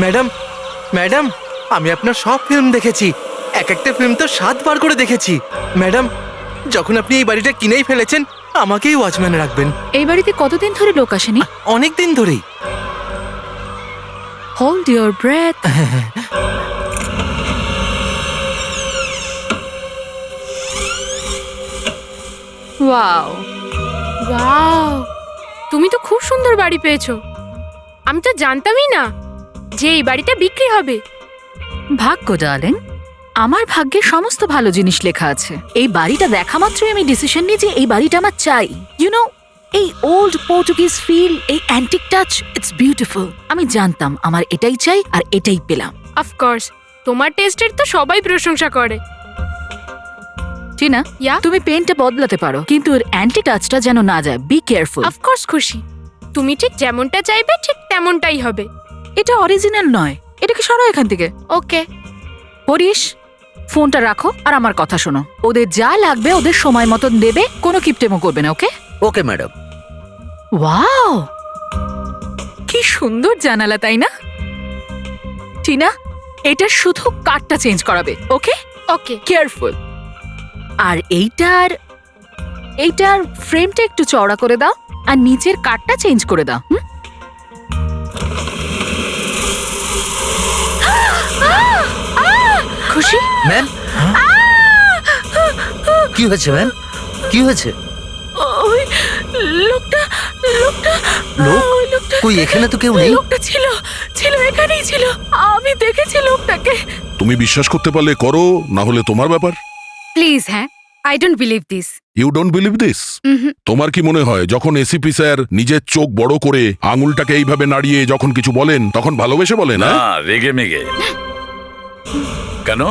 Madam madam, আমি আপনার সব ফিল্ম দেখেছি, এক একটা ফিল্ম তো 7 বার করে দেখেছি। ম্যাডাম, যখন আপনি এই বাড়িটা কিনেই ফেলেছেন, আমাকেই ওয়াচম্যান রাখবেন। এই বাড়িতে কতদিন ধরে লোক আসেনি? অনেক দিন ধরেই। Hold your breath. Wow wow, তুমি তো খুব সুন্দর বাড়ি পেয়েছো। আমি তো জানতামই না যে এই বাড়িটা বিক্রি হবে। ভাগ্য ডার্লিং, আমার ভাগ্যে সমস্ত ভালো জিনিস লেখা আছে। এই বাড়িটা দেখা মাত্রই আমি ডিসিশন নিই যে এই বাড়িটা আমার চাই। ইউ নো, এই ওল্ড পোর্টুগিজ ফিল, এই অ্যান্টিক টাচ, ইটস বিউটিফুল। আমি জানতাম আমার এটাই চাই আর এটাই পেলাম। অফকোর্স, তোমার টেস্টের তো সবাই প্রশংসা করে। টিনা, ইয়া? তুমি পেন্টটা বদলাতে পারো, কিন্তু এর অ্যান্টি টাচটা যেন না যায়। Be careful. অফকোর্স খুশি, তুমি ঠিক যেমনটা চাইবে ঠিক তেমনটাই হবে। এটা অরিজিনাল নয়, এটাকে সরো এখান থেকে। ওকে। হরিশ, ফোনটা রাখো আর আমার কথা শোনো। ওদের যা লাগবে ওদের সময় মতন দেবে, কোনো কিপটেমো করবে না, ওকে? Okay madam. ওয়াও, কি সুন্দর জানালা, তাই না? টিনা, এটা শুধু কাঠটা চেঞ্জ করাবে, ওকে? ওকে। কেয়ারফুল। আর এইটার ফ্রেমটা একটু চওড়া করে দাও আর নিচের কাঠটা চেঞ্জ করে দাও। খুশি? ম্যাম, কি হয়েছে ম্যাম? কি হয়েছে? ওই লোকটা লোক? ওই লোকটা কই, এখানে তো কেউ নেই। লোকটা ছিল এখানেই ছিল, আমি দেখেছি লোকটাকে। তুমি বিশ্বাস করতে পারলে করো, না হলে তোমার ব্যাপার। প্লিজ, হ্যাঁ, I don't believe this. You don't believe this? তোমার কি মনে হয় যখন এসিপি স্যার নিজের চোখ বড় করে আঙুলটাকে এইভাবে নাড়িয়ে যখন কিছু বলেন তখন ভালোবেসে বলেন? না, রেগে মেগে। কেন?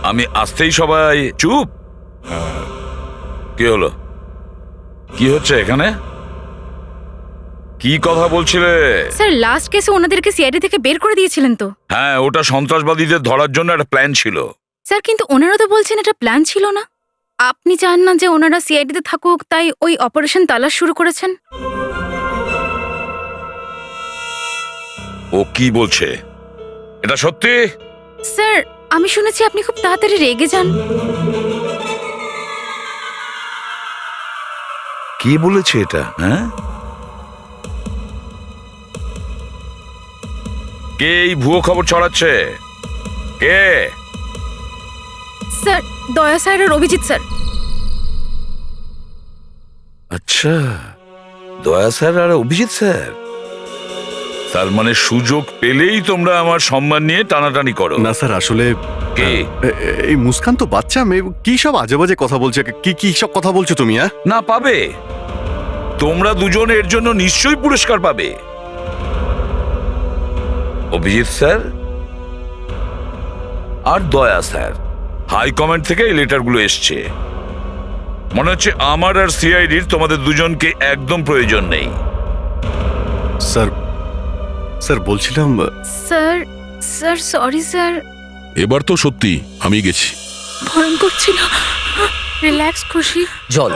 আমি আসতেই সবাই চুপ? কি হলো? কি হচ্ছে এখানে? কি কথা বলছিলে? স্যার, লাস্ট কেসে ওনাদেরকে সিআইডি থেকে বের করে দিয়েছিলেন তো? হ্যাঁ, ওটা সন্ত্রাসবাদীদের ধরার জন্য একটা প্ল্যান ছিল। স্যার, কিন্তু ওনারা তো বলছেন এটা প্ল্যান ছিল না। আপনি চান না যে ওনারা সিআইডিতে থাকুক, তাই ওই অপারেশন তালাশ শুরু করেছেন? ও কি বলছে? এটা সত্যি? স্যার, আমি শুনেছি আপনি খুব তাড়াতাড়ি রেগে যান। কি বলেছে এটা? হ্যাঁ, কে এই ভুয়ো খবর ছড়াচ্ছে? কে? স্যার, দয়া স্যার আর অভিজিৎ স্যার। আচ্ছা, দয়া স্যার আর অভিজিৎ স্যার। তার মানে সুযোগ পেলেই তোমরা আমার সম্মান নিয়ে টানাটানি করো? না স্যার, আসলে কে? এই মুস্কান তো বাচ্চা মেয়ে, কি সব আজে বাজে কথা বলছে। কি সব কথা বলছো তুমি? না, পাবে। তোমরা দুজন এর জন্য নিশ্চয়ই পুরস্কার পাবে। অভিজিৎ স্যার আর দয়া স্যার, হাই কমান্ড থেকে এই লেটারগুলো এসছে। মনে হচ্ছে আমার আর সিআইডির তোমাদের দুজনকে একদম প্রয়োজন নেই। স্যার বলছিলাম। Sir sorry sir. এবার তো সত্যি আমি গেছি। ভয়ঙ্কর ছিল। রিল্যাক্স খুশি। জল।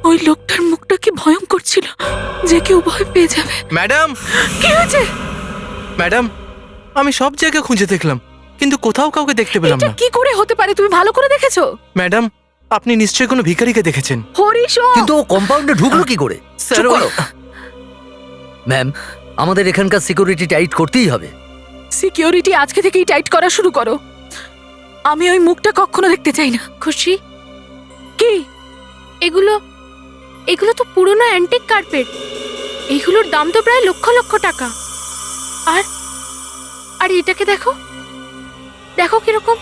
ওই লোকটার মুখটা কি ভয়ঙ্কর ছিল, যে কেউ ভয় পেয়ে যাবে। ম্যাডাম, কি হয়েছে? ম্যাডাম, আমি সব জায়গায় খুঁজে দেখলাম, কিন্তু কোথাও কাউকে দেখতে পেলাম এটা না। কি করে হতে পারে? তুমি ভালো করে দেখেছো? ম্যাডাম, আপনি নিশ্চয়ই কোনো ভিখারিকে দেখেছেন। হরিশ, কিন্তু ও কম্পাউন্ডে ঢুকলো কি করে? স্যার, চুপ করো। ম্যাম, আমাদের এখানকার সিকিউরিটি টাইট করতেই হবে। সিকিউরিটি আজকে থেকেই টাইট করা শুরু করো। আমি ওই মুখটা কখনো দেখতে চাই না। খুশি, কি? এগুলো তো পুরনো অ্যান্টিক কার্পেট। এইগুলোর দাম তো প্রায় লক্ষ লক্ষ টাকা। আর এটাকে দেখো, দেখো কিরকম।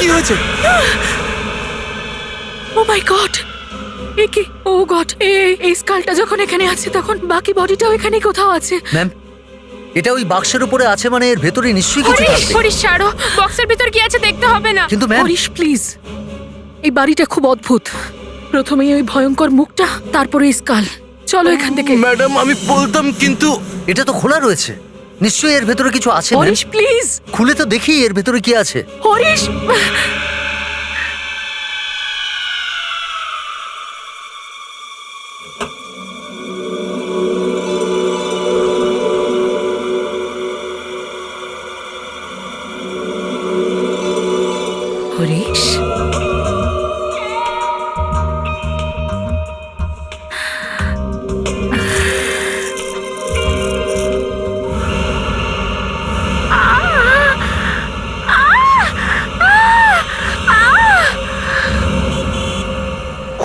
কি হয়েছে? ও মাই গড, এ কি? ও গড, এই স্কালটা যখন এখানে আছে তখন বাকি বডিটাও এখানে কোথাও আছে। ম্যাম, এটা ওই বাক্সের উপরে আছে, মানে এর ভেতরে নিশ্চয়ই কিছু থাকবে। হরিশ ছাড়ো, বক্সের ভিতর কি আছে দেখতে হবে না। কিন্তু ম্যাম, হরিশ প্লিজ, এই বাড়িটা খুব অদ্ভুত। প্রথমেই ওই ভয়ঙ্কর মুখটা, তারপরে স্কাল। চলো এখান থেকে। ম্যাডাম, আমি বলতাম, কিন্তু এটা তো খোলা রয়েছে, নিশ্চয়ই এর ভেতরে কিছু আছে। Ma'am, Harish please. খুলে তো দেখি এর ভেতরে কি আছে। হরিশ,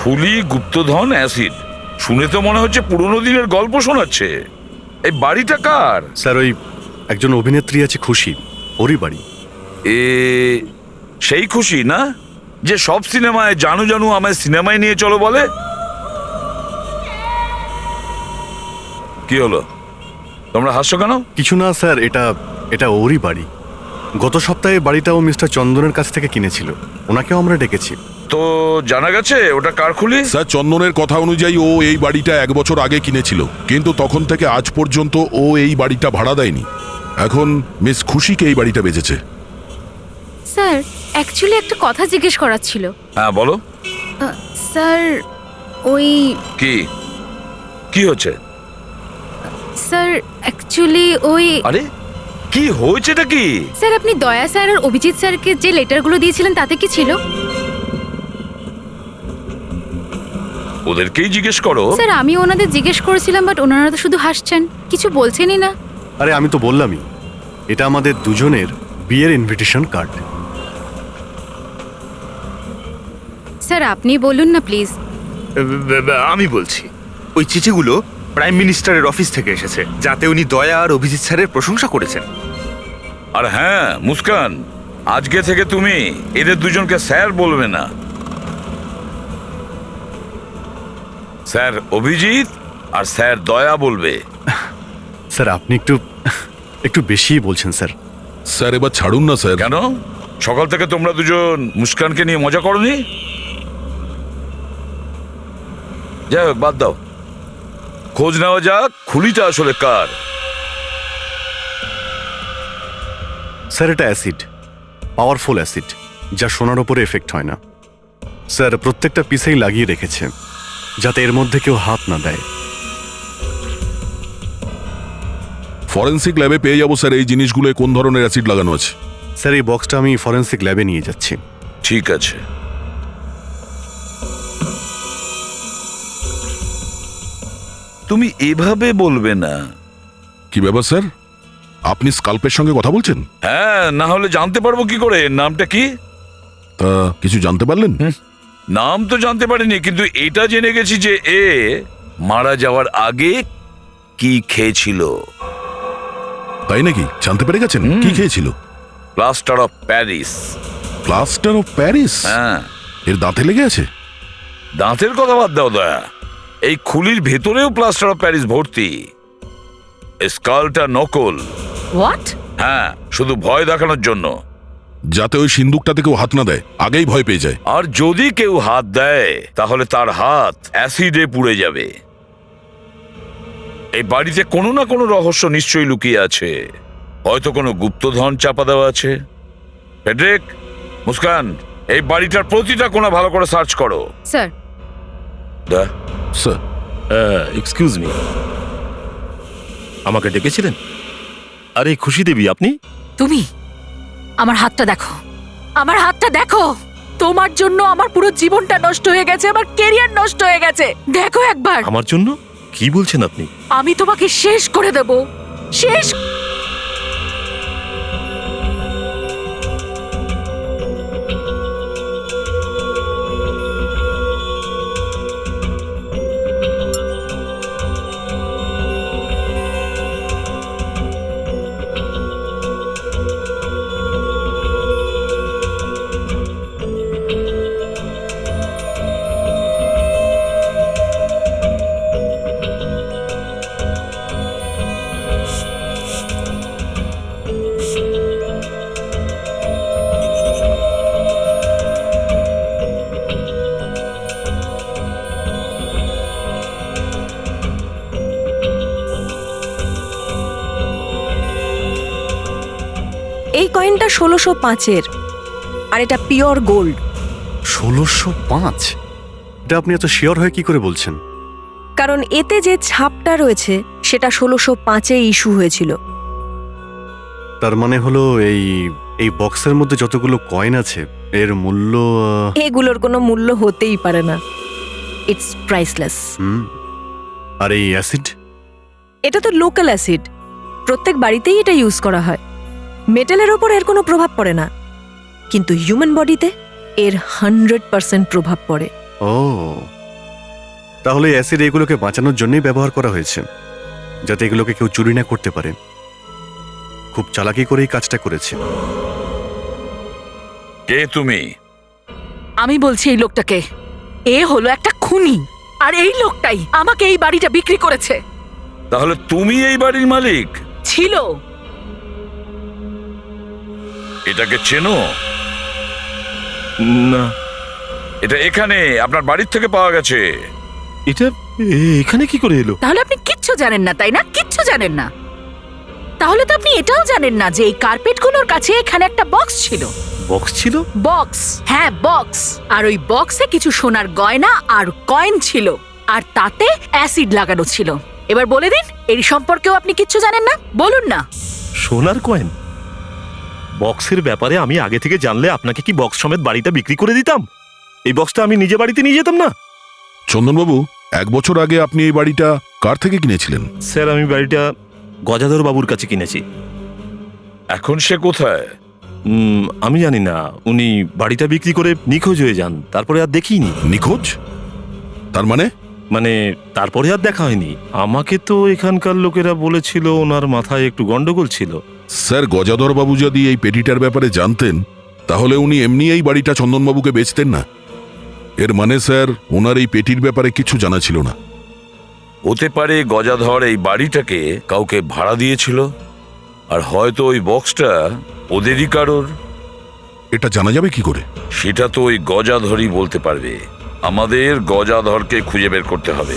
খুলি, গুপ্তধন, অ্যাসিড, শুনে তো মনে হচ্ছে পুরোনো দিনের গল্প শোনাচ্ছে। এই বাড়িটা কার? স্যার ওই একজন অভিনেত্রী আছে খুশি, ওরই বাড়ি। এ সেই খুশি না, যে সব সিনেমায় জানু জানু আমায় সিনেমায় নিয়ে চলো বলে? কি হলো, তোমরা হাসছো কেন? কিছু না স্যার, এটা ওরই বাড়ি। গত সপ্তাহে বাড়িটাও মিস্টার চন্দনের কাছ থেকে কিনেছিল, ওনাকেও আমরা ডেকেছি। তো জানা গেছে ওটা কার খুলি? স্যার, চন্দনের কথা অনুযায়ী ও এই বাড়িটা 1 বছর আগে কিনেছিল, কিন্তু তখন থেকে আজ পর্যন্ত ও এই বাড়িটা ভাড়া দেয়নি। এখন মিস খুশিকে এই বাড়িটা বেচেছে। স্যার অ্যাকচুয়ালি একটা কথা জিজ্ঞেস করার ছিল। হ্যাঁ বলো। স্যার ওই কি কি হচ্ছে? স্যার অ্যাকচুয়ালি ওই আরে কি হয়েছেটা কি? স্যার আপনি দয়া স্যার আর অভিজিৎ স্যারকে যে লেটারগুলো দিয়েছিলেন তাতে কি ছিল? ওদেরকেই জিজ্ঞেস করো। স্যার আমি ওনাদের জিজ্ঞেস করেছিলাম, বাট ওনারা তো শুধু হাসছেন, কিছু বলছেনই না। আরে আমি তো বললামই, এটা আমাদের দুজনের বিয়ের ইনভিটেশন কার্ড। স্যার আপনি বলুন না প্লিজ। আমি বলছি, ওই চিঠিগুলো প্রাইম মিনিস্টারের অফিস থেকে এসেছে, যাতে উনি দয়া আর অভিজিৎ স্যারের প্রশংসা করেছেন। আর হ্যাঁ মুস্কান, আজকে থেকে তুমি এদের দুজনকে স্যার বলবে না, স্যার অভিজিৎ আর স্যার দয়া বলবে। স্যার আপনি একটু বেশিই বলছেন স্যার। স্যার এবার ছাড়ুন না স্যার। কেন, সকাল থেকে তোমরা দুজন মুস্কানকে নিয়ে মজা করনি? যাই হোক, বাদ দাও, খোঁজ নেওয়া যাক খুলিটা আসলে কার। স্যার এটা অ্যাসিড, পাওয়ারফুল অ্যাসিড, যা সোনার ওপরে এফেক্ট হয় না। স্যার প্রত্যেকটা পিসেই লাগিয়ে রেখেছে, যাতে এর মধ্যে কেউ হাত না দেয়। ফরেন্সিক ল্যাবে পেয়ে যাবো স্যার এই জিনিসগুলো কোন ধরনের অ্যাসিড লাগানো আছে। স্যার এই বক্সটা আমি ফরেন্সিক ল্যাবে নিয়ে যাচ্ছি। ঠিক আছে। তুমি এভাবে বলবে না। কি ব্যাপার স্যার, আপনি স্কাল্পের সঙ্গে কথা বলছেন? হ্যাঁ, না হলে জানতে পারবো কি করে নামটা কি? তা কিছু জানতে পারলেন? নাম তো জানতে পারিনি, কিন্তু এটা জেনে গেছি যে এ মারা যাওয়ার আগে কি খেয়েছিল। তাই নাকি? জানতে পেরে গেছেন কি খেয়েছিল? Plaster of Paris. Plaster of Paris? হ্যাঁ। এর দাঁতে লেগে আছে? দাঁতের কথা বাদ দাও দয়া, এই খুলির ভেতরেও প্লাস্টার অফ প্যারিস ভর্তি। স্কালটা নকল। হোয়াট? হ্যাঁ, শুধু ভয় দেখানোর জন্য, যাতে ওই সিন্দুকটাতে কেউ হাত না দেয়, আগেই ভয় পেয়ে যায়। আর যদি কেউ হাত দেয় তাহলে তার হাত অ্যাসিডে পুড়ে যাবে। এই বাড়িতে কোনো না কোনো রহস্য নিশ্চয়ই লুকিয়ে আছে, হয়তো কোনো গুপ্তধন চাপা দেওয়া আছে। ফেডরিক, মুস্কান, এই বাড়িটার প্রতিটা কোণা ভালো করে সার্চ করো। স্যার স্যার, এক্সকিউজ মি, আমাকে ডেকেছিলেন? আরে খুশি দেবী আপনি? তুমি আমার হাতটা দেখো, আমার হাতটা দেখো। তোমার জন্য আমার পুরো জীবনটা নষ্ট হয়ে গেছে, আমার ক্যারিয়ার নষ্ট হয়ে গেছে। দেখো একবার। আমার জন্য? কি বলছেন আপনি? আমি তোমাকে শেষ করে দেব, শেষ। এই কয়েনটা 1605-এর, আর এটা পিওর গোল্ড। 1605? এটা আপনি এত শিওর হয়ে কি করে বলছেন? কারণ এতে যে ছাপটা রয়েছে সেটা 1605-এ ইস্যু হয়েছিল। তার মানে হলো এই বক্সের মধ্যে যতগুলো কয়েন আছে এর মূল্য এগুলোর কোনো মূল্য হতেই পারে না, ইটস প্রাইসলেস। আর এই অ্যাসিড? এটা তো লোকাল অ্যাসিড, প্রত্যেক বাড়িতেই এটা ইউজ করা হয়। মেটালের ওপর এর কোনো প্রভাব পড়ে না, কিন্তু হিউম্যান বডিতে এর 100% প্রভাব পড়ে। ও তাহলে অ্যাসিড এগুলোকে বাঁচানোর জন্যই ব্যবহার করা হয়েছে, যাতে এগুলোকে কেউ চুরি না করতে পারে। খুব চালাকি করেই কাজটা করেছে। কে তুমি? আমি বলছি এই লোকটাকে, এ হলো একটা খুনি, আর এই লোকটাই আমাকে এই বাড়িটা বিক্রি করেছে। তাহলে তুমি এই বাড়ির মালিক? ছিল। এটাকে চেনো? না, এটা এখানে আপনার বাড়ির থেকে পাওয়া গেছে। এটা এখানে কি করে এলো? তাহলে আপনি কিচ্ছু জানেন না, তাই না? কিচ্ছু জানেন না। তাহলে তো আপনি এটাও জানেন না যে এই কার্পেটগুলোর কাছে এখানে একটা বক্স ছিল। বক্স ছিল? বক্স, হ্যাঁ বক্স। আর ওই বক্সে কিছু সোনার গয়না আর কয়েন ছিল, আর তাতে অ্যাসিড লাগানো ছিল। এবার বলে দিন, এর সম্পর্কেও আপনি কিচ্ছু জানেন না? বলুন না। সোনার কয়েন? বক্সের ব্যাপারে আমি আগে থেকে জানলে আপনাকে কি বক্স সমেত বাড়িটা বিক্রি করে দিতাম? এই বক্সটা আমি নিজে বাড়িতে নিয়ে যেতাম না। চন্দনবাবু, 1 বছর আগে আপনি এই বাড়িটা কার থেকে কিনেছিলেন? স্যার, আমি বাড়িটা গজাধর বাবুর কাছে কিনেছি। এখন সে কোথায়? আমি জানি না, উনি বাড়িটা বিক্রি করে নিখোঁজ হয়ে যান, তারপরে আর দেখিনি। নিখোঁজ? তার মানে? মানে তারপরে আর দেখা হয়নি। আমাকে তো এখানকার লোকেরা বলেছিল ওনার মাথায় একটু গন্ডগোল ছিল। স্যার, গজাধরবাবু যদি এই পেটিটার ব্যাপারে জানতেন, তাহলে উনি এমনি এই বাড়িটা চন্দনবাবুকে বেচতেন না। এর মানে স্যার, ওনার এই পেটির ব্যাপারে কিছু জানা ছিল না। হতে পারে গজাধর এই বাড়িটাকে কাউকে ভাড়া দিয়েছিল, আর হয়তো ওই বক্সটা ওদেরই কারোর। এটা জানা যাবে কি করে? সেটা তো ওই গজাধরই বলতে পারবে। আমাদের গজাধরকে খুঁজে বের করতে হবে।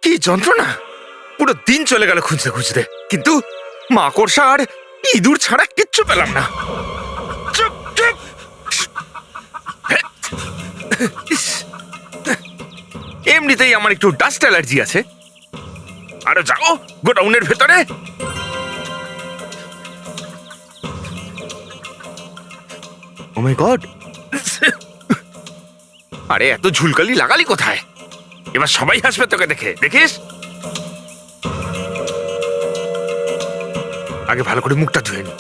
কি যন্ত্রণা! পুরো দিন চলে গেল খুঁজতে খুঁজতে, কিন্তু মাকড়সা আর ইঁদুর ছাড়া কিচ্ছু পেলাম না। চুপ চুপ! ইস, এমনিতেই আমার একটু ডাস্ট অ্যালার্জি আছে, আরে যাও গোডাউনের ভেতরে। ও মাই গড! আরে এত ঝুলকালি লাগালি কোথায়? এবার সবাই হাসবে তোকে দেখে, দেখিস। আগে ভালো করে মুখটা ধুয়ে নি।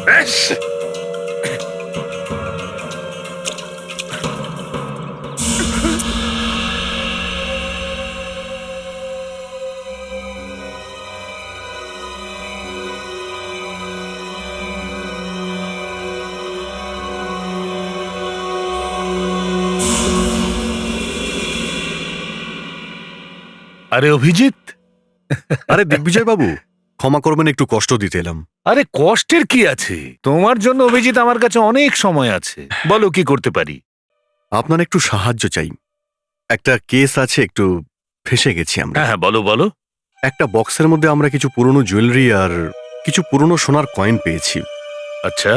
ব্যাস। আরে অভিজিৎ, আরে দিগ্বিজয় বাবু, ক্ষমা করবেন, একটু কষ্ট দিতে এলাম। আরে কষ্টের কি আছে? তোমার জন্য অভিজিৎ আমার কাছে অনেক সময় আছে। বলো কি করতে পারি? আপনার একটু সাহায্য চাই। একটা কেস আছে, একটু ফেঁসে গেছি আমরা। হ্যাঁ হ্যাঁ, বলো বলো। একটা বক্সের মধ্যে আমরা কিছু পুরনো জুয়েলারি আর কিছু পুরনো সোনার কয়েন পেয়েছি। আচ্ছা,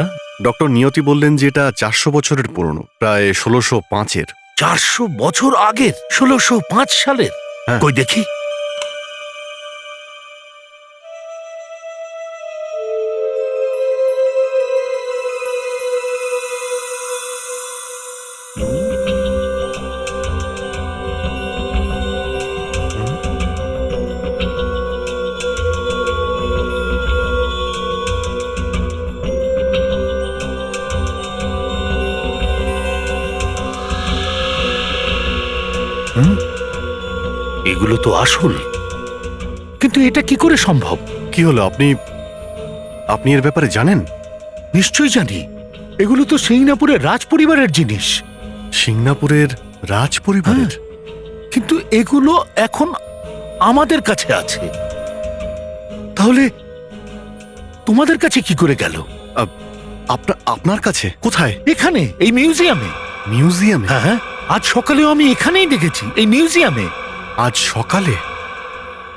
ডক্টর নিয়তি বললেন যে এটা 400 বছরের পুরনো, প্রায় 1605-এর। 400 বছর আগের? 1605 সালের? হ্যাঁ। কই দেখি। এগুলো তো আসল, কিন্তু এটা কি করে সম্ভব? কি হলো, আপনি এর ব্যাপারে জানেন? নিশ্চয়ই জানি। এগুলো তো সিংনাপুরের রাজ পরিবারের জিনিস। সিংনাপুরের রাজ পরিবারের? কিন্তু এগুলো এখন আমাদের কাছে আছে। তাহলে তোমাদের কাছে কি করে গেল? আপনার কাছে? কোথায়? এখানে, এই মিউজিয়ামে। মিউজিয়ামে? হ্যাঁ, আজ সকালেও আমি এখানেই দেখেছি, এই মিউজিয়ামে। আজ সকালে?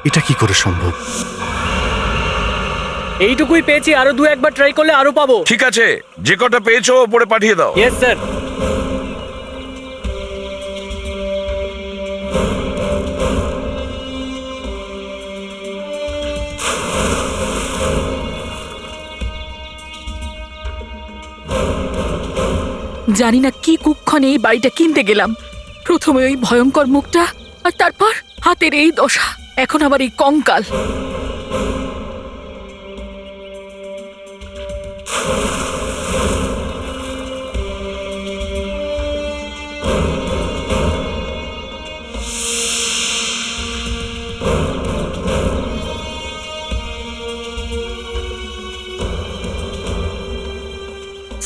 এটা কি করে সম্ভব? এইটুকুই পেয়েছি, আরো 2-1 বার ট্রাই করলে আরো পাবো। ঠিক আছে, যে কটা পেয়েছো ওপরে পাঠিয়ে দাও। Yes sir. জানি না কি কুক্ষণে এই বাড়িটা কিনতে গেলাম। প্রথমে ওই ভয়ঙ্কর মুখটা, আর তারপর হাতের এই দশা, এখন আবার এই কঙ্কাল।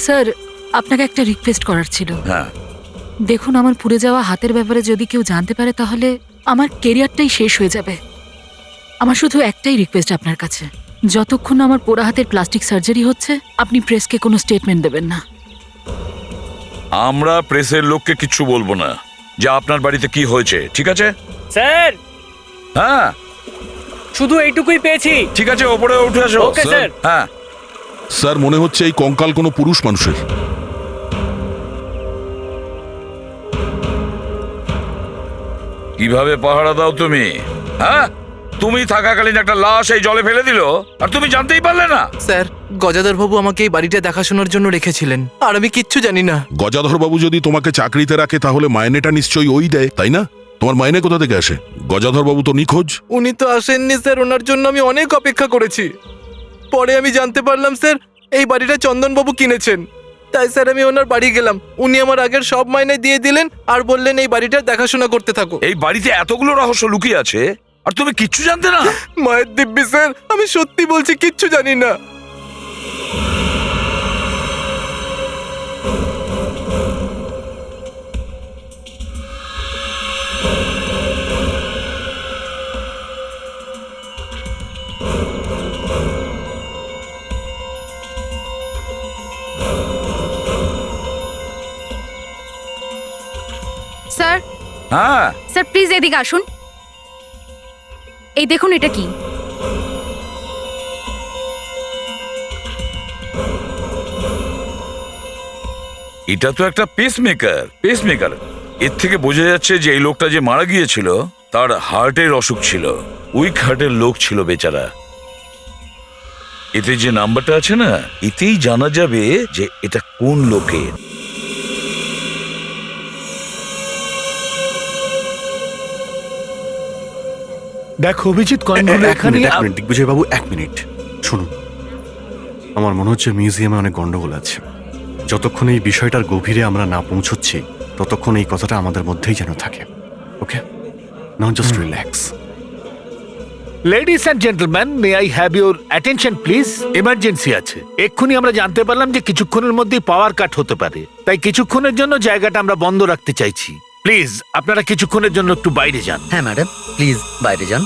স্যার, আপনাকে একটা রিকোয়েস্ট করার ছিল। হ্যাঁ, দেখুন, আমার পুড়ে যাওয়া হাতের ব্যাপারে যদি কেউ জানতে পারে তাহলে আমার কেরিয়ারটাই শেষ হয়ে যাবে। আমার শুধু একটাই রিকোয়েস্ট আপনার কাছে, যতক্ষণ না আমার পোড়া হাতের প্লাস্টিক সার্জারি হচ্ছে আপনি প্রেসকে কোনো স্টেটমেন্ট দেবেন না। আমরা প্রেসের লোককে কিচ্ছু বলবো না যে আপনার বাড়িতে কি হয়েছে, ঠিক আছে? স্যার, হ্যাঁ শুধু এইটুকুই পেয়েছি। ঠিক আছে, ওপরে উঠে আসো। Okay sir. হ্যাঁ, স্যার মনে হচ্ছে এই কঙ্কাল কোনো পুরুষ মানুষের। কিভাবে পাহারা দাও তুমি? হ্যাঁ, তুমি থাকাকালীন একটা লাশ এই জলে ফেলে দিল আর তুমি জানতেই পারলে না? স্যার, গজাধরবাবু আমাকে এই বাড়িটা দেখাশোনার জন্য রেখেছিলেন, আর আমি কিচ্ছু জানি না। গজাধরবাবু যদি তোমাকে চাকরিতে রাখে তাহলে মাইনেটা নিশ্চয়ই ওই দেয়, তাই না? তোমার মাইনে কোথা থেকে আসে? গজাধরবাবু তো নিখোঁজ। উনি তো আসেননি স্যার, ওনার জন্য আমি অনেক অপেক্ষা করেছি। পরে আমি জানতে পারলাম স্যার এই বাড়িটা চন্দনবাবু কিনেছেন। তাই স্যার আমি ওনার বাড়ি গেলাম, উনি আমার আগের সব মাইনে দিয়ে দিলেন আর বললেন এই বাড়িটার দেখাশোনা করতে থাকো। এই বাড়িতে এতগুলো রহস্য লুকিয়ে আছে আর তুমি কিচ্ছু জানতে না? মায়ের দিব্যি স্যার, আমি সত্যি বলছি কিচ্ছু জানি না। স্যার, হ্যাঁ, স্যার প্লিজ এদিকে আসুন। এই দেখুন, এটা কি? এটা তো একটা পেসমেকার। এর থেকে বোঝা যাচ্ছে যে এই লোকটা যে মারা গিয়েছিল তার হার্টের অসুখ ছিল, উইক হার্টের লোক ছিল বেচারা। এতে যে নাম্বারটা আছে না, এতেই জানা যাবে যে এটা কোন লোকের। দেখো অভিজিৎ, কয়েনগুলো এখানে। দিগ্বিজয় বাবু, 1 মিনিট শুনুন। আমার মনে হচ্ছে মিউজিয়ামে অনেক গন্ডগোল আছে। যতক্ষণ এই বিষয়টার গভীরে আমরা না পৌঁছচ্ছি ততক্ষণ এই কথাটা আমাদের মধ্যেই যেন থাকে। Okay, now just relax. Ladies and gentleman, may I have your attention please? Emergency আছে। এক্ষুনি আমরা জানতে পারলাম যে কিছুক্ষণের মধ্যেই পাওয়ার কাট হতে পারে, তাই কিছুক্ষণের জন্য জায়গাটা আমরা বন্ধ রাখতে চাইছি। প্লিজ আপনারা কিছুক্ষণের জন্য একটু বাইরে যান। হ্যাঁ ম্যাডাম, প্লিজ বাইরে যান।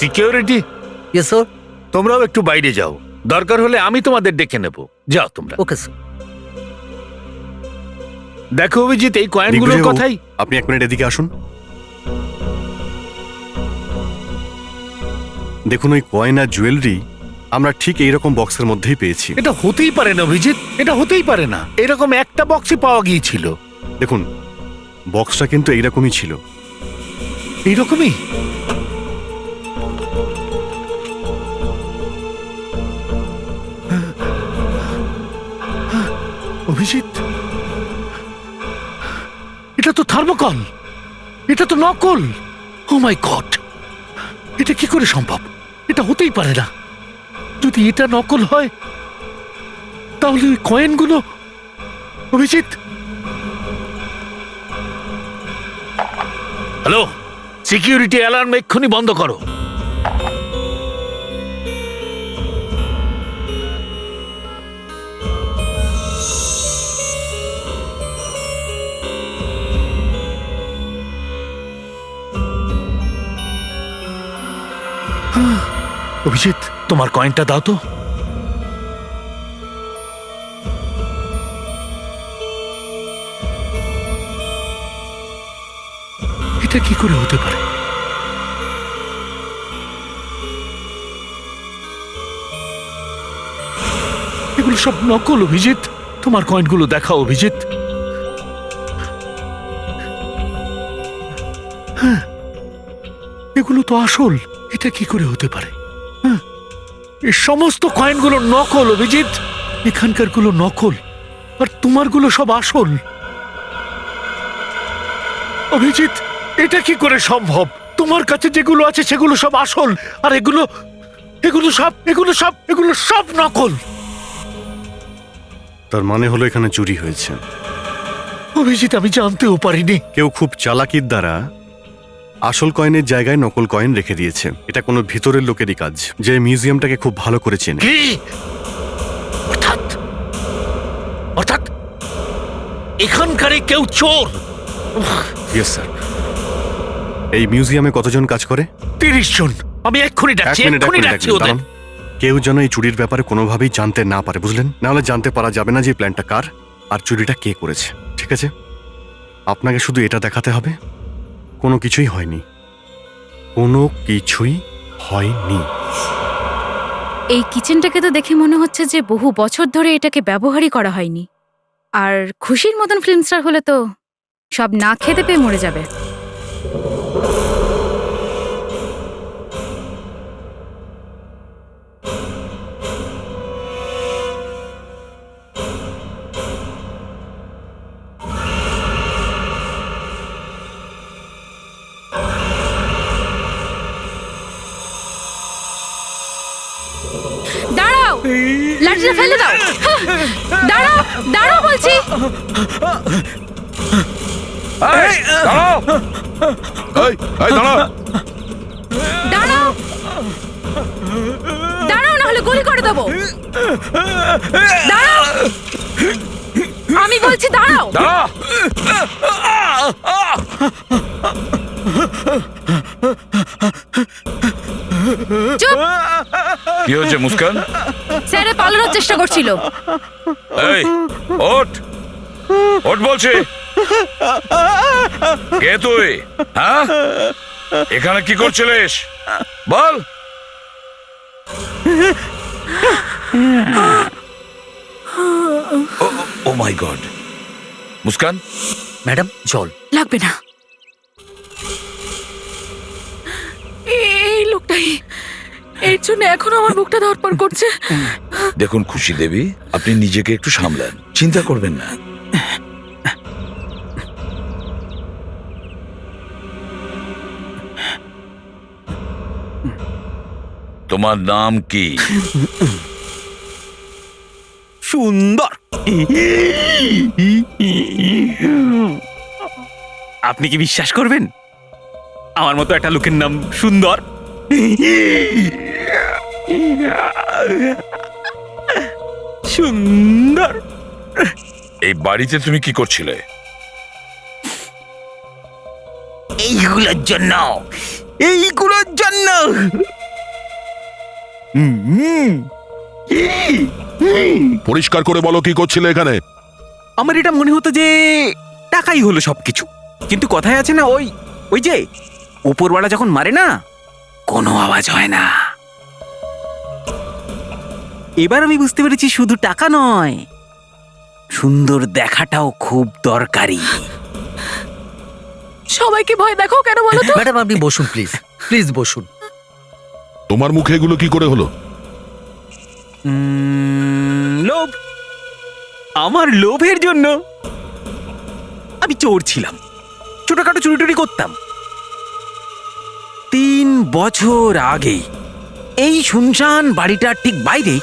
Security, yes sir. তোমরাও একটু বাইরে যাও, দরকার হলে আমি তোমাদের ডেকে নেব। যাও তোমরা। Okay sir. দেখো অভিজিৎ, এই কয়েনগুলোর দিগ্বিজয় বাবু, কথাই। আপনি 1 মিনিট এদিকে আসুন। দেখুন, ওই কয়েন আর জুয়েলারি আমরা ঠিক এইরকম বক্সের মধ্যেই পেয়েছি। এটা হতেই পারে না অভিজিৎ, এটা হতেই পারে না। এরকম একটা বক্সই পাওয়া গিয়েছিল। দেখুন, বক্সটা কিন্তু এইরকমই ছিল। এইরকমই? অভিজিৎ, এটা তো থার্মোকল, এটা তো নকল। ও মাই গড, এটা কি করে সম্ভব? এটা হতেই পারে না। যদি এটা নকল হয় তাহলে ওই কয়েনগুলো। অভিজিৎ, হ্যালো, সিকিউরিটি অ্যালার্ম এক্ষুনি বন্ধ করো। অভিজিৎ, তোমার কয়েনটা দাও তো। এটা কি করে হতে পারে? এগুলো সব নকল অভিজিৎ, তোমার কয়েনগুলো দেখাও অভিজিৎ। হ্যাঁ, এগুলো তো আসল। এটা কি করে হতে পারে? হ্যাঁ, এই সমস্ত কয়েনগুলো নকল অভিজিৎ। এখানকার গুলো নকল আর তোমারগুলো সব আসল। অভিজিৎ, এটা কি করে সম্ভব? তোমার কাছে যেগুলো আছে সেগুলো সব আসল, আর এগুলো সব নকল। তার মানে হলো এখানে চুরি হয়েছে। অভিজিৎ, আমি জানতেও পারিনি। কেউ খুব চালাকির দ্বারা আসল কয়েনের জায়গায় নকল কয়েন রেখে দিয়েছে। এটা কোনো ভিতরের লোকেরই কাজ, যে মিউজিয়ামটাকে খুব ভালো করে চেনে। কি? অর্থাৎ এখানকারে কেউ চোর? Yes sir. এই মিউজিয়ামে কতজন কাজ করে? 30 জন। আমি এক্ষুনি এক ডাকছি, মিনিট, এক্ষুনি ডাকছি ওদের। দাঁড়ান। কেউ যেন এই চুরির ব্যাপারে কোনোভাবেই জানতে না পারে, বুঝলেন? নাহলে জানতে পারা যাবে না যে এই প্ল্যানটা কার আর চুরিটা কে করেছে। ঠিক আছে, আপনাকে শুধু এটা দেখাতে হবে কোনো কিছুই হয়নি, কোনো কিছুই হয়নি। এই কিচেনটাকে তো দেখে মনে হচ্ছে যে বহু বছর ধরে এটাকে ব্যবহারই করা হয়নি। আর খুশির মতন ফিল্ম স্টার হলে তো সব না খেতে পেয়ে মরে যাবে। দাঁড়াও, লাঠিটা ফেলে দাও। দাঁড়াও, দাঁড়াও বলছি। এই, দাঁড়াও! দাঁড়া। দাঁড়াও, দাঁড়াও, না হলে গুলি করে দেবো। দাঁড়াও, আমি বলছি দাঁড়াও। দাঁড়া! চুপ। কি হয়েছে মুস্কান? স্যারে পালানোর চেষ্টা করছিল। এই, ওঠ! ওঠ বলছি। কে তুই? হ্যাঁ, এখানে কি করছিলিস বল? ও মাই গড! মুস্কান, ম্যাডাম জল। লাগবে না। এই লোকটাই, এর জন্য এখনো আমার বুকটা ধড়ফড় করছে। দেখুন খুশি দেবী, আপনি নিজেকে একটু সামলান, চিন্তা করবেন না। তোমার নাম কি? সুন্দর। আপনি কি বিশ্বাস করবেন আমার মতো একটা লোকের নাম সুন্দর? সুন্দর। এই বাড়িতে তুমি কি করছিলে? এইগুলোর জন্য, এইগুলোর জন্য। পরিষ্কার করে বলো কি করছিলে এখানে? আমার এটা মনে হতো যে টাকাই হলো সবকিছু, কিন্তু কথায় আছে না, ওই যে উপরওয়ালা যখন মারে না, কোনো আওয়াজ হয় না। এবার আমি বুঝতে পেরেছি শুধু টাকা নয়, সুন্দর দেখাটাও খুব দরকারি। সবাইকে ভয় দেখাও কেন বলো তো? ম্যাডাম আপনি বসুন প্লিজ, প্লিজ বসুন। তোমার মুখে এগুলো কি করে হলো? লোভ। আমার লোভের জন্য আমি চোর ছিলাম, ছোটখাটো চুরি টুরি করতাম। 3 বছর আগে এই শুনশান বাড়িটার ঠিক বাইরে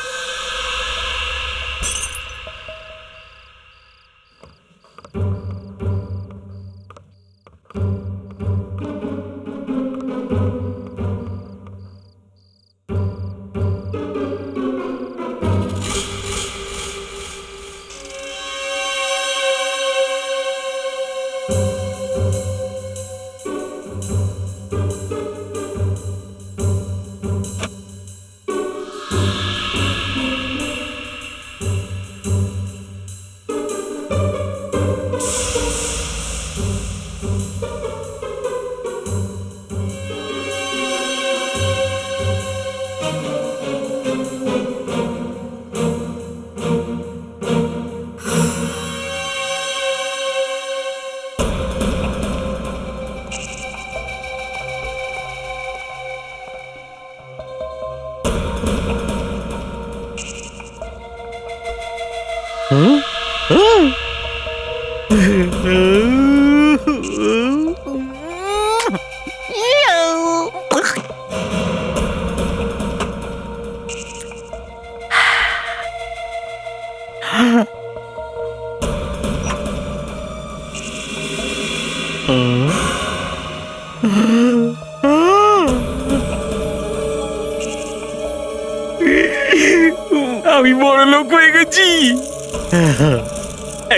আমি বড় লোক হয়ে গেছি।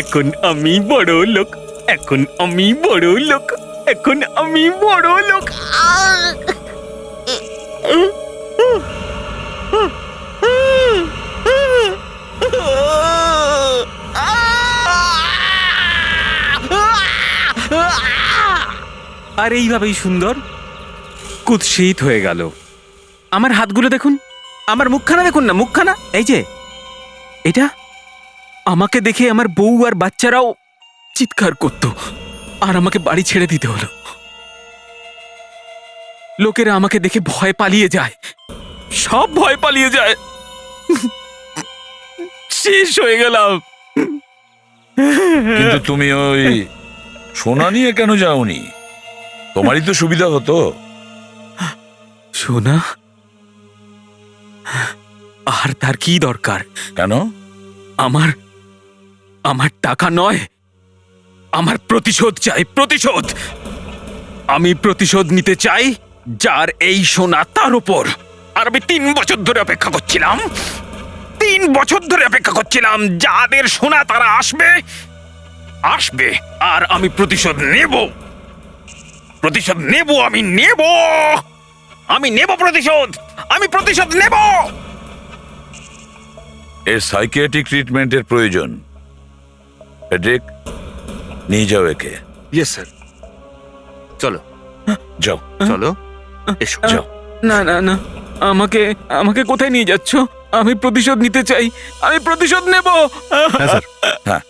এখন আমি বড় লোক, এখন আমি বড় লোক, এখন আমি বড় লোক। আর এইভাবেই সুন্দর কুৎসিত হয়ে গেল। আমার হাতগুলো দেখুন, আমার মুখখানা দেখুন না, মুখখানা এই যে এটা, আমাকে দেখে আমার বউ আর বাচ্চারাও চিৎকার করত, আর আমাকে বাড়ি ছেড়ে দিতে হলো। লোকেরা আমাকে দেখে ভয় পালিয়ে যায়, সব ভয় পালিয়ে যায়। শেষ হয়ে গেলাম। কিন্তু তুমি ওই সোনা নিয়ে কেন যাওনি? তোমারই তো সুবিধা হতো। সোনা? আর তার কি দরকার? কেন? আমার আমার টাকা নয়, আমার প্রতিশোধ চাই, প্রতিশোধ। আমি প্রতিশোধ নিতে চাই যার এই সোনা তার উপর। আর আমি 3 বছর ধরে অপেক্ষা করছিলাম, 3 বছর ধরে অপেক্ষা করছিলাম। যাদের সোনা তারা আসবে, আসবে, আর আমি প্রতিশোধ নেব, প্রতিশোধ নেব, আমি নেব, আমি নেব প্রতিশোধ, আমি প্রতিশোধ নেব। এর সাইকিয়াট্রিক ট্রিটমেন্টের প্রয়োজন। ফেডরিক, নিয়ে যাও একে। Yes sir. চলো যাও, চলো, এসো। যাও। না না না, আমাকে আমাকে কোথায় নিয়ে যাচ্ছ? আমি প্রতিশোধ নিতে চাই, আমি প্রতিশোধ নেব। হ্যাঁ স্যার। হ্যাঁ।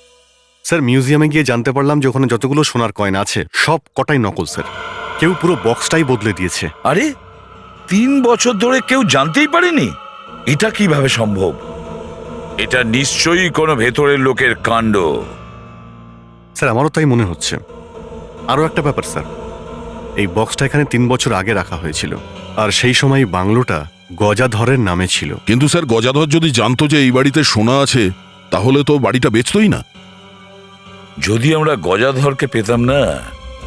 স্যার, মিউজিয়ামে গিয়ে জানতে পারলাম যে ওখানে যতগুলো সোনার কয়েন আছে সব কটাই নকল স্যার। কেউ পুরো বক্সটাই বদলে দিয়েছে। আরে 3 বছর ধরে কেউ জানতেই পারেনি? এটা কিভাবে সম্ভব? এটা নিশ্চয়ই কোনো ভেতরের লোকের কাণ্ড। স্যার, আমারও তাই মনে হচ্ছে। আরও একটা ব্যাপার স্যার, এই বক্সটা এখানে 3 বছর আগে রাখা হয়েছিল, আর সেই সময় বাংলোটা গজাধরের নামে ছিল। কিন্তু স্যার, গজাধর যদি জানতো যে এই বাড়িতে সোনা আছে, তাহলে তো বাড়িটা বেচতই না। যদি আমরা গজাধরকে পেতাম না,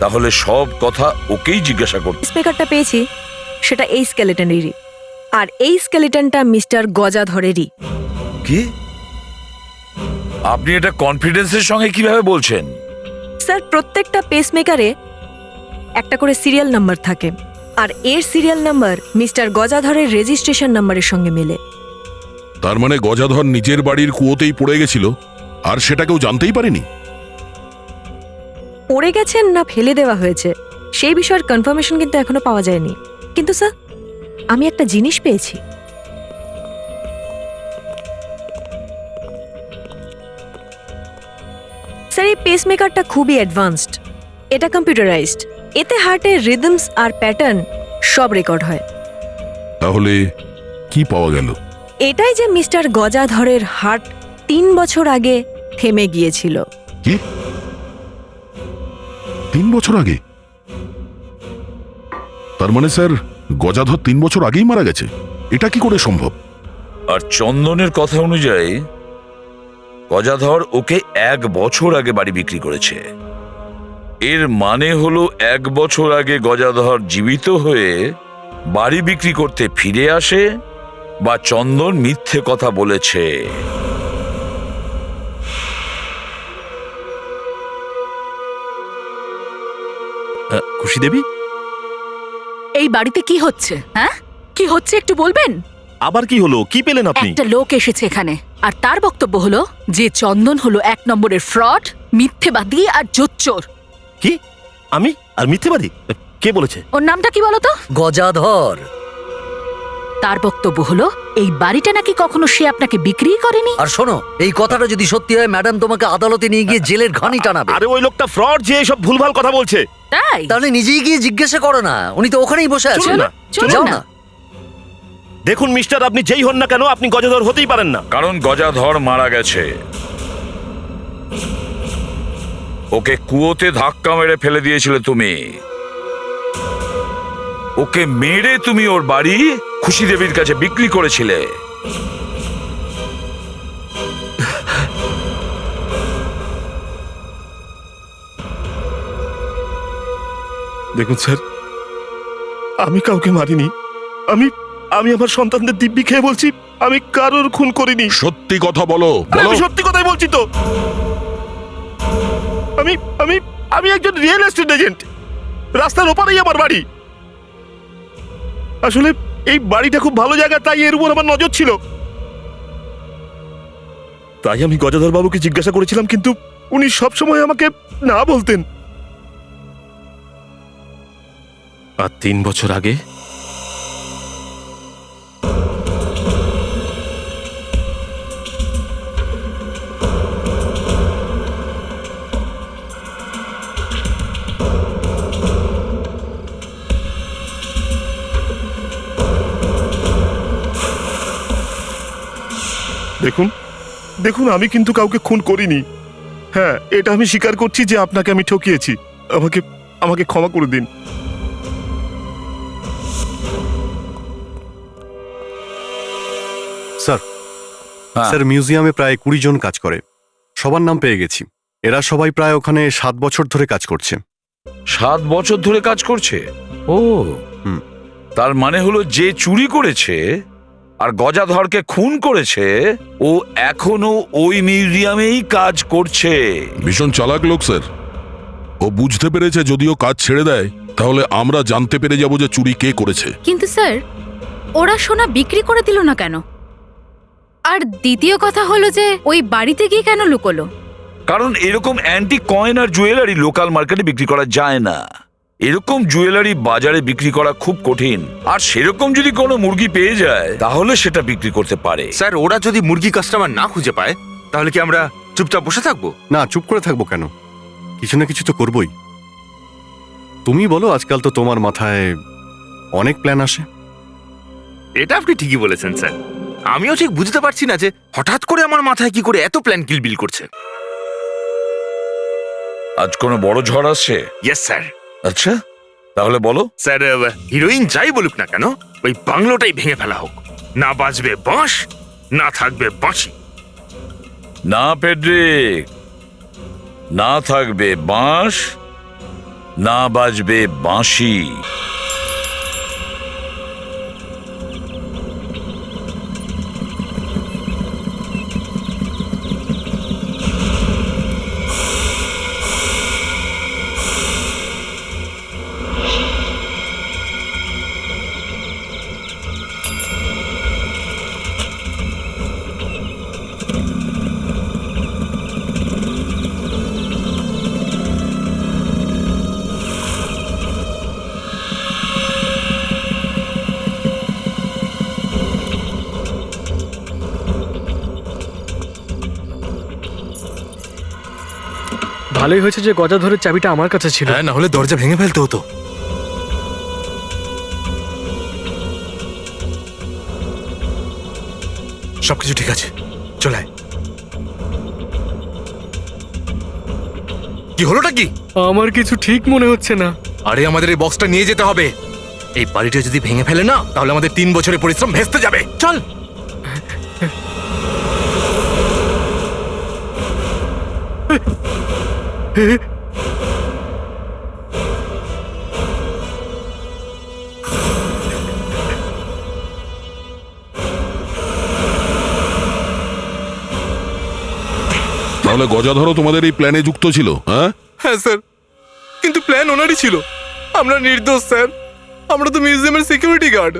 তাহলে সব কথা ওকেই জিজ্ঞাসা করতাম। স্পিকারটা পেয়েছি, সেটা এই স্কেলেটনেরই, আর এই স্কেলেটনটা মিস্টার গজাধরেরই। কি? আপনি এটা কনফিডেন্সের সঙ্গে কিভাবে বলছেন? স্যার, প্রত্যেকটা পেসমেকারে একটা করে সিরিয়াল নাম্বার থাকে, আর এর সিরিয়াল নাম্বার মিস্টার গজাধরের রেজিস্ট্রেশন নাম্বারের সঙ্গে মেলে। তার মানে গজাধর নিজের বাড়ির কুয়োতেই পড়ে গেছিল, আর সেটা কেউ জানতেই পারেনি। পড়ে গেছেন না ফেলে দেওয়া হয়েছে সেই বিষয়ের কনফার্মেশন কিন্তু এখনো পাওয়া যায়নি। কিন্তু স্যার, আমি একটা জিনিস পেয়েছি। স্যার, এই পেসমেকারটা খুবই অ্যাডভান্সড, এটা কম্পিউটারাইজড, এতে হার্টের রিদমস আর প্যাটার্ন সব রেকর্ড হয়। তাহলে কি পাওয়া গেল? এটাই যে মিস্টার গজাধরের হার্ট 3 বছর আগে থেমে গিয়েছিল। কি? 3 বছর আগে? তার মানে স্যার, গজাধর 3 বছর আগেই মারা গেছে। এটা কি করে সম্ভব? আর চন্দনের কথা অনুযায়ী গজাধর ওকে 1 বছর আগে বাড়ি বিক্রি করেছে। এর মানে হলো 1 বছর আগে গজাধর জীবিত হয়ে বাড়ি বিক্রি করতে ফিরে আসে, বা চন্দন মিথ্যে কথা বলেছে। খুশি দেবী, এই বাড়িতে কি হচ্ছে? হ্যাঁ, কি হচ্ছে একটু বলবেন? আবার কি হলো? কি পেলেন আপনি? একটা লোক এসেছে এখানে, আর তার বক্তব্য হলো যে চন্দন হলো 1 নম্বরের ফ্রড, মিথ্যেবাদী আর জোচ্চোর। কি? আমি আর মিথ্যেবাদী? কে বলেছে? ওর নামটা কি বলতো? গজাধর। তার বক্তব্য হলো এই বাড়িটা নাকি কখনো সে আপনাকে বিক্রি করেনি। আর শোনো, এই কথাটা যদি সত্যি হয়, ম্যাডাম তোমাকে আদালতে নিয়ে গিয়ে জেলের ঘানি টানাবে। আরে ওই লোকটা ফ্রড, যে সব ভুলভাল কথা বলছে। তাই? তাহলে নিজেই গিয়ে জিজ্ঞাসা করো না, উনি তো ওখানেই বসে আছেন। চলুন না, চলুন যাও না। না। দেখুন মিস্টার, আপনি যেই হন না কেন, আপনি গজাধর হতেই পারেন না। কারণ গজাধর মারা গেছে। ওকে কুয়োতে ধাক্কা মেরে ফেলে দিয়েছিলে তুমি। ওকে মেরে তুমি ওর বাড়ি খুশি দেবীর কাছে বিক্রি করেছিলে। দেখুন স্যার, আমি কাউকে মারিনি। আমি আমি আমার সন্তানদের দিব্যি খেয়ে বলছি, আমি কারোর খুন করিনি। সত্যি কথা বলো, বলো। আমি সত্যি কথাই বলছি তো। আমি আমি আমি একজন রিয়েল এস্টেট এজেন্ট। রাস্তার ওপারেই আমার বাড়ি। আসলে এই বাড়িটা খুব ভালো জায়গা, তাই এর উপর আমার নজর ছিল। তাই আমি গজাধর বাবুকে জিজ্ঞাসা করেছিলাম, কিন্তু উনি সবসময় আমাকে না বলতেন। আর 3 বছর আগে দেখুন দেখুন, আমি কিন্তু কাউকে খুন করিনি। হ্যাঁ, এটা আমি স্বীকার করছি যে আপনাকে আমি ঠকিয়েছি। আমাকে আমাকে ক্ষমা করে দিন। স্যার, হ্যাঁ। স্যার মিউজিয়ামে প্রায় 20 জন কাজ করে। সবার নাম পেয়ে গেছি। এরা সবাই প্রায় ওখানে 7 বছর ধরে কাজ করছে। 7 বছর ধরে কাজ করছে? ও হুম। তার মানে হলো যে চুরি করেছে আর গজাধরকে খুন করেছে, ও এখনো ওই মিউজিয়ামেই কাজ করছে। ভীষণ চালাক লোক স্যার। ও বুঝতে পেরেছে যদিও কাজ ছেড়ে দেয় তাহলে আমরা জানতে পেরে যাব যে চুরি কে করেছে। কিন্তু স্যার, ওরা সোনা বিক্রি করে দিল না কেন? আর দ্বিতীয় কথা হলো যে ওই বাড়িতে গিয়ে কেন লুকোলো? কারণ এরকম অ্যান্টিক কয়েন আর জুয়েলারি লোকাল মার্কেটে বিক্রি করা যায় না। এরকম জুয়েলারি বাজারে বিক্রি করা খুব কঠিন। আর সেরকম যদি কোনো মুরগি পেয়ে যায় তাহলে সেটা বিক্রি করতে পারে। স্যার, ওরা যদি মুরগি কাস্টমার না খুঁজে পায় তাহলে কি আমরা চুপচাপ বসে থাকবো? না, চুপ করে থাকবো কেন? কিছু না কিছু তো করবই। তুমি বলো, আজকাল তো তোমার মাথায় অনেক প্ল্যান আসে। এটা আপনি ঠিকই বলেছেন স্যার। আমিও ঠিক বুঝতে পারছি না যে হঠাৎ করে আমার মাথায় কি করে এত প্ল্যান কিলবিল করছে। আজ কোনো বড় ঝড় আসছে? Yes sir. আচ্ছা, তাহলে বলো। স্যার, হিরোইন যাই বলুক না কেন, ওই বাংলোটাই ভেঙে ফেলা হোক। না বাজবে বাঁশ, না থাকবে বাঁশি। না পেড্রিক, না থাকবে বাঁশ, না বাজবে বাঁশি। ভালোই হয়েছে যে গজাধরের চাবিটা আমার কাছে ছিল। হ্যাঁ, না হলে দরজা ভেঙে ফেলতে হতো। সবকিছু ঠিক আছে, চলে আয়। কি হলোটা কি? আমার কিছু ঠিক মনে হচ্ছে না। আরে, আমাদের এই বক্সটা নিয়ে যেতে হবে। এই বাড়িটা যদি ভেঙে ফেলে না, তাহলে আমাদের 3 বছরের পরিশ্রম ভেস্তে যাবে। চল। তাহলে গজাধরও তোমাদের এই প্ল্যানে যুক্ত ছিল? হ্যাঁ হ্যাঁ স্যার, কিন্তু প্ল্যান ওনারই ছিল। আমরা নির্দোষ স্যার। আমরা তো মিউজিয়ামের সিকিউরিটি গার্ড।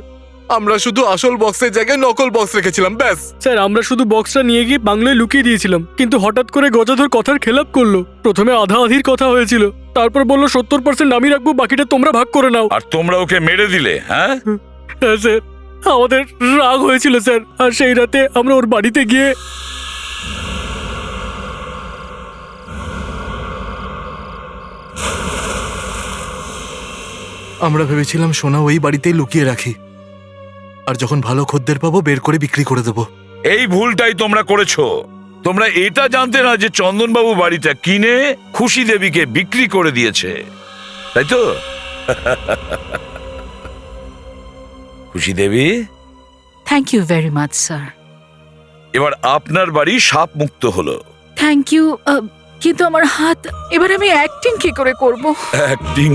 আমরা শুধু আসল বক্সের জায়গায় নকল বক্স রেখেছিলাম, ব্যাস। স্যার, আমরা শুধু বক্সটা নিয়ে গিয়ে বাংলোয় লুকিয়ে দিয়েছিলাম, কিন্তু হঠাৎ করে গজাধর কথার খেলাপ করলো। প্রথমে আধা আধির কথা হয়েছিল, তারপর বললো 70% আমি রাখবো, বাকিটা তোমরা ভাগ করে নাও। আর তোমরা ওকে মেরে দিলে? হ্যাঁ হ্যাঁ স্যার, আমাদের রাগ হয়েছিল স্যার। আর সেই রাতে আমরা ওর বাড়িতে গিয়ে আমরা ভেবেছিলাম সোনা ওই বাড়িতেই লুকিয়ে রাখি, আর যখন ভালো খদ্দের পাবো বের করে বিক্রি করে দেবো। এই ভুলটাই তোমরা করেছো। তোমরা এটা জানতে না যে চন্দনবাবু বাড়িটা কিনে খুশি দেবীকে বিক্রি করে দিয়েছে, তাই তো? Khushi Devi, thank you very much sir. এবার আপনার বাড়ি সাপ মুক্ত হলো। Thank you. কিন্তু আমার হাত, এবার আমি অ্যাক্টিং কি করে করব? অ্যাক্টিং